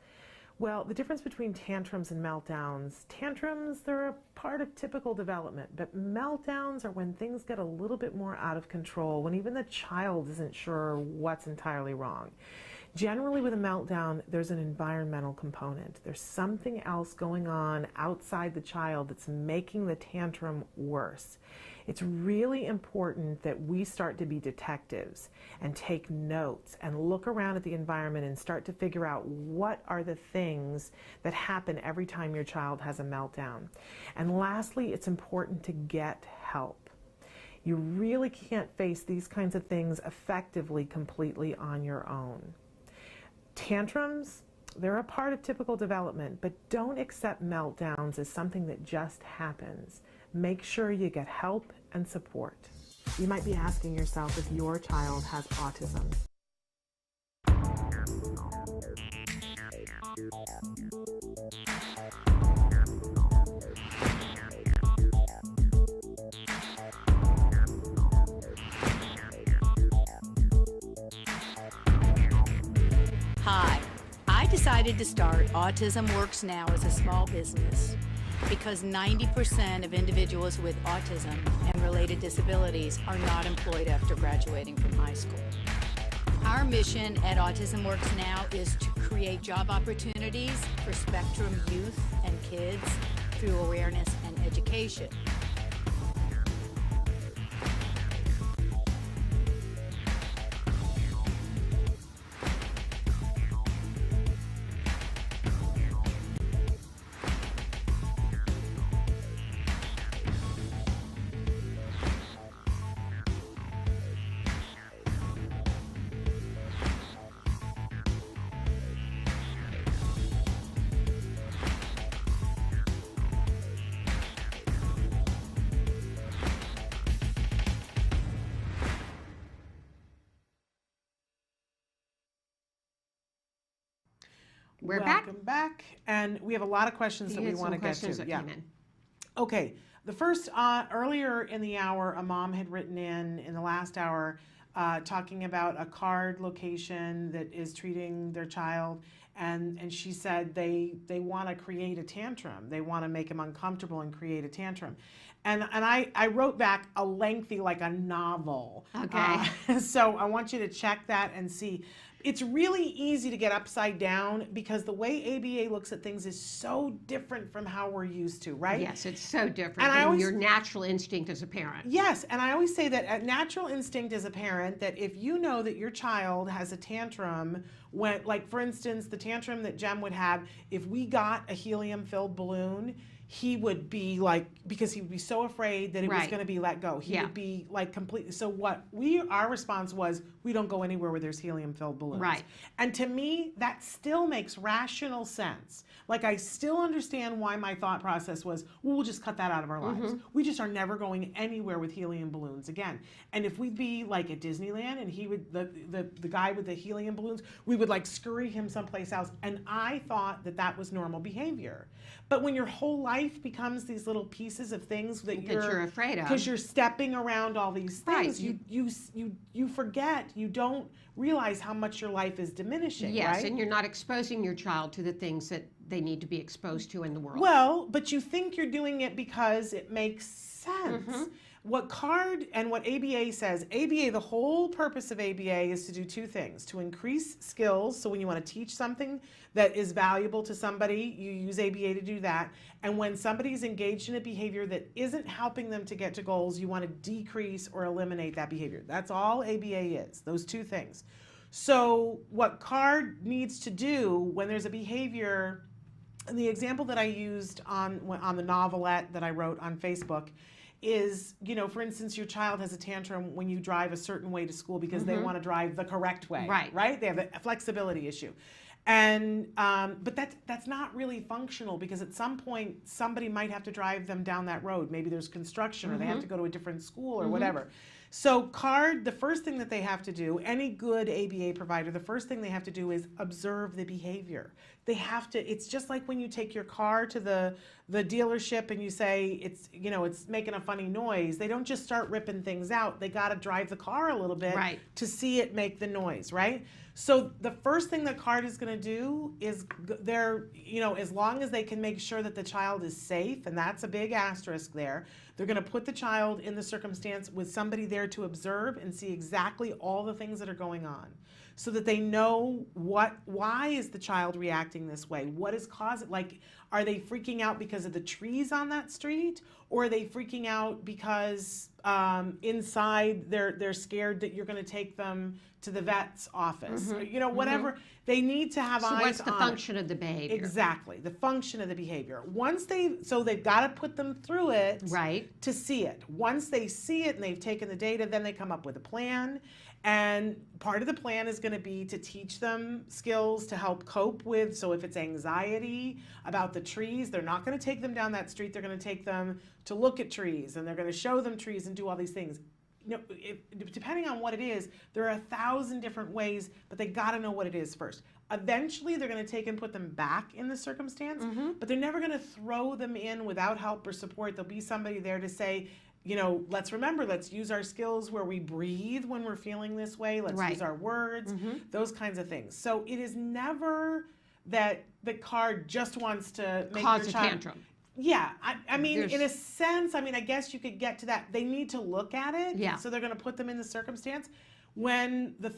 Well, the difference between tantrums and meltdowns, they're a part of typical development, but meltdowns are when things get a little bit more out of control, when even the child isn't sure what's entirely wrong. Generally with a meltdown, there's an environmental component. There's something else going on outside the child that's making the tantrum worse. It's really important that we start to be detectives and take notes and look around at the environment and start to figure out what are the things that happen every time your child has a meltdown. And lastly, it's important to get help. You really can't face these kinds of things effectively completely on your own. Tantrums, they're a part of typical development, but don't accept meltdowns as something that just happens. Make sure you get help and support. You might be asking yourself if your child has autism. Hi, I decided to start Autism Works Now as a small business because 90% of individuals with autism and related disabilities are not employed after graduating from high school. Our mission at Autism Works Now is to create job opportunities for spectrum youth and kids through awareness and education. We're back. Welcome back. And we have a lot of questions that we want to get to. That Yeah. came in. Okay. The first, earlier in the hour, a mom had written in the last hour, talking about a card location that is treating their child. And she said they want to create a tantrum. They want to make him uncomfortable and create a tantrum. And I wrote back a lengthy, like a novel. Okay. So I want you to check that and see. It's really easy to get upside down because the way ABA looks at things is so different from how we're used to, right? Yes, it's so different And I than always- your natural instinct as a parent. Yes, and I always say that a natural instinct as a parent, that if you know that your child has a tantrum, when, like for instance, the tantrum that Jem would have, if we got a helium-filled balloon, he would be like, because he would be so afraid that it was Right. going to be let go. He Yeah. would be like completely. So our response was, we don't go anywhere where there's helium-filled balloons. Right. And to me, that still makes rational sense. Like, I still understand why my thought process was, well, we'll just cut that out of our lives. We just are never going anywhere with helium balloons again. And if we'd be like at Disneyland and he would, the guy with the helium balloons, we would like scurry him someplace else. And I thought that that was normal behavior. But when your whole life becomes these little pieces of things that you're afraid of, because you're stepping around all these things, Right. you forget, you don't realize how much your life is diminishing. yes, right? and you're not exposing your child to the things that they need to be exposed to in the world. Well, but you think you're doing it because it makes sense. What CARD and what ABA says, ABA, the whole purpose of ABA is to do two things: to increase skills. So when you want to teach something that is valuable to somebody, you use ABA to do that. And when somebody's engaged in a behavior that isn't helping them to get to goals, you want to decrease or eliminate that behavior. That's all ABA is, those two things. So what CARD needs to do when there's a behavior, and the example that I used on the novelette that I wrote on Facebook is, you know, for instance, your child has a tantrum when you drive a certain way to school because they want to drive the correct way, Right. They have a flexibility issue. And, but that's not really functional, because at some point somebody might have to drive them down that road. Maybe there's construction or they have to go to a different school or whatever. So CARD, the first thing that they have to do, any good ABA provider, the first thing they have to do is observe the behavior. They have to, it's just like when you take your car to the dealership and you say it's, you know, it's making a funny noise. They don't just start ripping things out. They got to drive the car a little bit Right. to see it make the noise, right? So the first thing that CARD is going to do is they're, you know, as long as they can make sure that the child is safe, and that's a big asterisk there, they're going to put the child in the circumstance with somebody there to observe and see exactly all the things that are going on, so that they know why is the child reacting this way? What is causing, like, are they freaking out because of the trees on that street? Or are they freaking out because inside they're scared that you're going to take them to the vet's office? Or, you know, whatever. They need to have eyes on So what's the it. function of the behavior? Exactly, the function of the behavior. So they've got to put them through it Right. to see it. Once they see it and they've taken the data, then they come up with a plan. And part of the plan is going to be to teach them skills to help cope with. So if it's anxiety about the trees, they're not going to take them down that street. They're going to take them to look at trees, and they're going to show them trees and do all these things. You know, depending on what it is, there are 1,000 different ways, but they got to know what it is first. Eventually, they're going to take and put them back in the circumstance, but they're never going to throw them in without help or support. There'll be somebody there to say, you know, let's use our skills where we breathe when we're feeling this way. Let's Right. use our words, those kinds of things. So it is never that the CARD just wants to make Cause your a child. tantrum. Yeah, I mean, There's- in a sense, I mean, I guess you could get to that. They need to look at it. Yeah. So they're going to put them in the circumstance. When the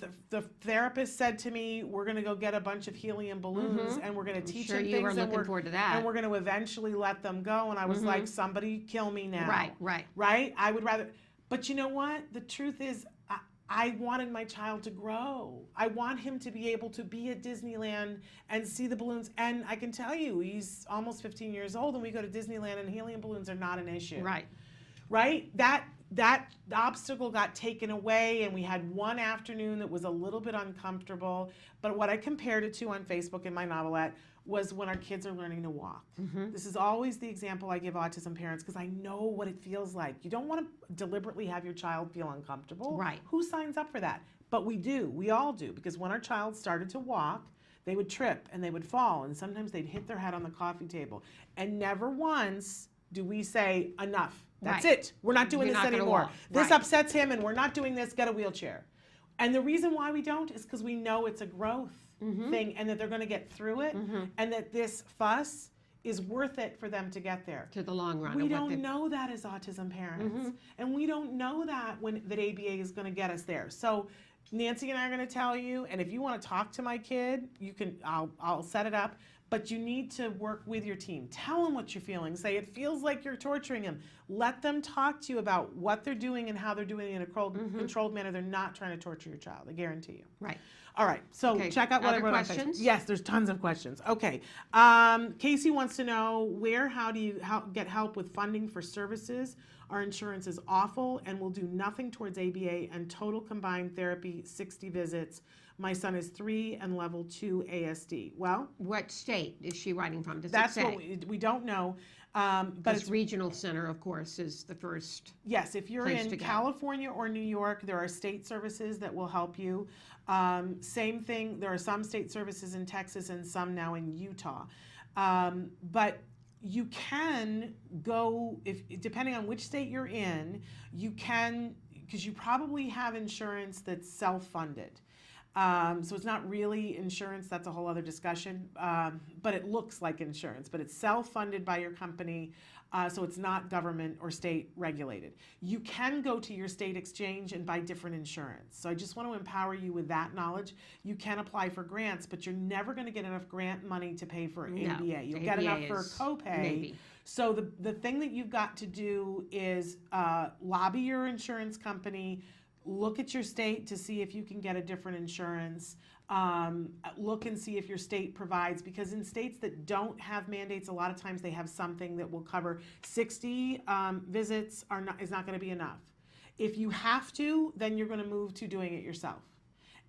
therapist said to me, we're going to go get a bunch of helium balloons and we're going to teach sure them you things were and looking forward to that. and we're going to eventually let them go. And I was like, somebody kill me now. Right. Right? I would rather. But you know what? The truth is, I wanted my child to grow. I want him to be able to be at Disneyland and see the balloons. And I can tell you, he's almost 15 years old, and we go to Disneyland, and helium balloons are not an issue. Right. Right? That obstacle got taken away, and we had one afternoon that was a little bit uncomfortable. But what I compared it to on Facebook in my novelette was when our kids are learning to walk. This is always the example I give autism parents, because I know what it feels like. You don't want to deliberately have your child feel uncomfortable. Right. Who signs up for that? But we do. We all do. Because when our child started to walk, they would trip and they would fall, and sometimes they'd hit their head on the coffee table. And never once do we say, enough. That's Right. it. We're not doing You're this not gonna anymore. walk. This Right. upsets him, and we're not doing this. Get a wheelchair. And the reason why we don't is because we know it's a growth thing, and that they're going to get through it, and that this fuss is worth it for them to get there. To the long run. We of what don't they- know that as autism parents, and we don't know that that ABA is going to get us there. So Nancy and I are going to tell you, and if you want to talk to my kid, you can. I'll set it up. But you need to work with your team. Tell them what you're feeling. Say, it feels like you're torturing them. Let them talk to you about what they're doing and how they're doing it in a controlled manner. They're not trying to torture your child. I guarantee you. Right. All right, so Okay, check out what I other wrote on Facebook. questions? Yes, there's tons of questions. Okay, Casey wants to know how do you get help with funding for services? Our insurance is awful and will do nothing towards ABA and total combined therapy, 60 visits. My son is 3 and level 2 ASD. Well, What state is she writing from? Does that's it say? what we don't know. But Because it's regional center, of course, is the first. yes, if you're place in to go. California or New York, there are state services that will help you. Same thing, there are some state services in Texas and some now in Utah. But you can go, depending on which state you're in, you can, because you probably have insurance that's self-funded. So it's not really insurance, that's a whole other discussion, but it looks like insurance, but it's self-funded by your company, so it's not government or state regulated. You can go to your state exchange and buy different insurance. So I just want to empower you with that knowledge. You can apply for grants, but you're never going to get enough grant money to pay for ABA. You'll get enough for a copay. Maybe. So the thing that you've got to do is lobby your insurance company, look at your state to see if you can get a different insurance. Look and see if your state provides, because in states that don't have mandates, a lot of times they have something that will cover 60 visits is not going to be enough. If you have to, then you're going to move to doing it yourself.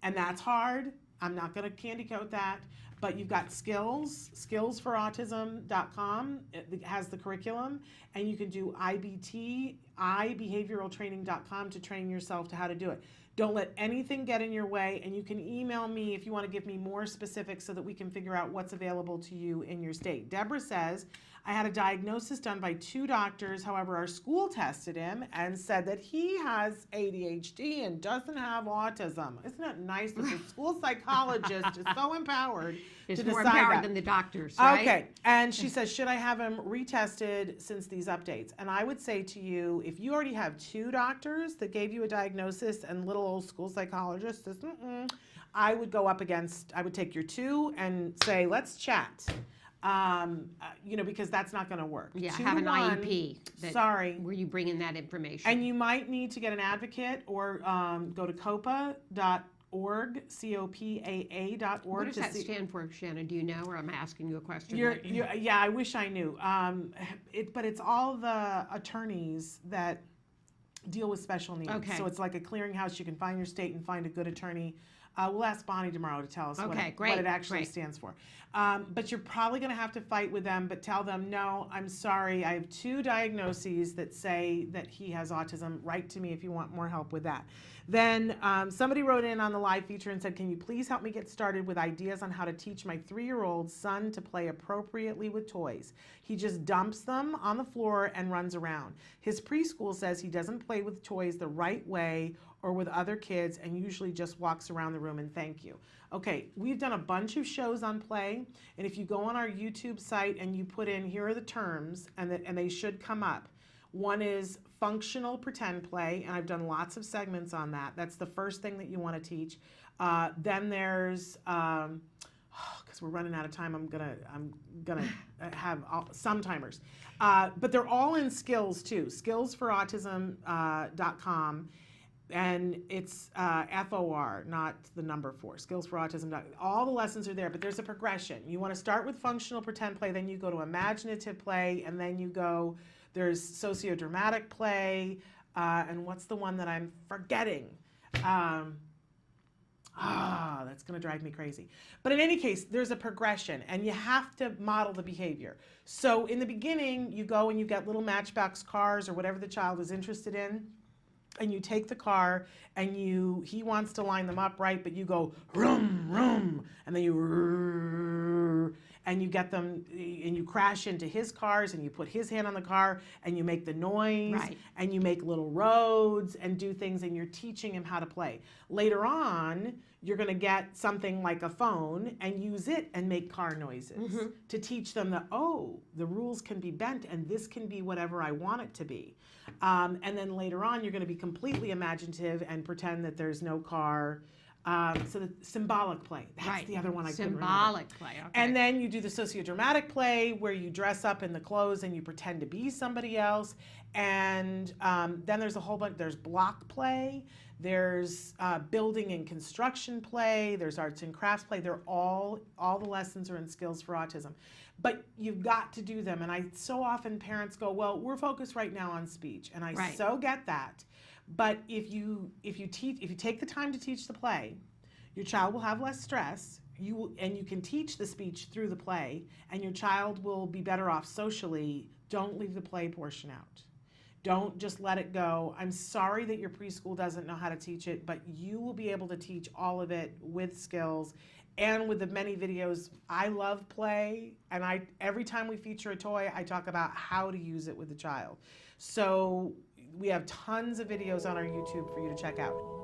And that's hard. I'm not going to candy coat that. But you've got skillsforautism.com. It has the curriculum, and you can do ibehavioraltraining.com to train yourself to how to do it. Don't let anything get in your way, and you can email me if you want to give me more specifics so that we can figure out what's available to you in your state. Deborah says, I had a diagnosis done by 2 doctors. However, our school tested him and said that he has ADHD and doesn't have autism. Isn't it nice that the school psychologist is so empowered It's to more decide empowered that? than the doctors, right? Okay, and she says, should I have him retested since these updates? And I would say to you, if you already have 2 doctors that gave you a diagnosis and little old school psychologist says, I would go up against, I would take your 2 and say, let's chat. Because that's not going to work. Yeah, 2 have to an 1, IEP. Sorry. Where you bring in that information. And you might need to get an advocate or go to COPA.org, COPAA.org. What does to that see. stand for, Shannon? Do you know, or am I asking you a question? Yeah, I wish I knew. But it's all the attorneys that deal with special needs. Okay. So it's like a clearinghouse. You can find your state and find a good attorney. We'll ask Bonnie tomorrow to tell us what it actually stands for. But you're probably going to have to fight with them, but tell them, no, I'm sorry. I have 2 diagnoses that say that he has autism. Write to me if you want more help with that. Then somebody wrote in on the live feature and said, can you please help me get started with ideas on how to teach my 3-year-old son to play appropriately with toys? He just dumps them on the floor and runs around. His preschool says he doesn't play with toys the right way or with other kids and usually just walks around the room and thank you. Okay, we've done a bunch of shows on play, and if you go on our YouTube site and you put in, here are the terms, and they should come up. One is functional pretend play, and I've done lots of segments on that. That's the first thing that you want to teach. Then there's, because we're running out of time, I'm gonna have some timers. But they're all in skills too, skillsforautism.com. And it's FOR, not the number 4, skillsforautism. All the lessons are there, but there's a progression. You want to start with functional pretend play, then you go to imaginative play, and then there's sociodramatic play, and what's the one that I'm forgetting? That's going to drive me crazy. But in any case, there's a progression, and you have to model the behavior. So in the beginning, you go and you get little Matchbox cars or whatever the child is interested in, and you take the car and he wants to line them up right, but you go vroom, vroom, and then you get them, and you crash into his cars, and you put his hand on the car, and you make the noise, Right. and you make little roads and do things, and you're teaching him how to play. Later on, you're going to get something like a phone and use it and make car noises to teach them that, the rules can be bent, and this can be whatever I want it to be. And then later on, you're going to be completely imaginative and pretend that there's no car. So the symbolic play, that's the other one I couldn't remember. Symbolic play, okay. And then you do the sociodramatic play where you dress up in the clothes and you pretend to be somebody else. And then there's a whole bunch, there's block play. there's building and construction play, there's arts and crafts play. They're all the lessons are in skills for autism. But you've got to do them. And so often parents go, well, we're focused right now on speech. And I Right. so get that. But if you take the time to teach the play, your child will have less stress. You can teach the speech through the play, and your child will be better off socially. Don't leave the play portion out. Don't just let it go. I'm sorry that your preschool doesn't know how to teach it, but you will be able to teach all of it with skills and with the many videos. I love play, and every time we feature a toy, I talk about how to use it with the child. So we have tons of videos on our YouTube for you to check out.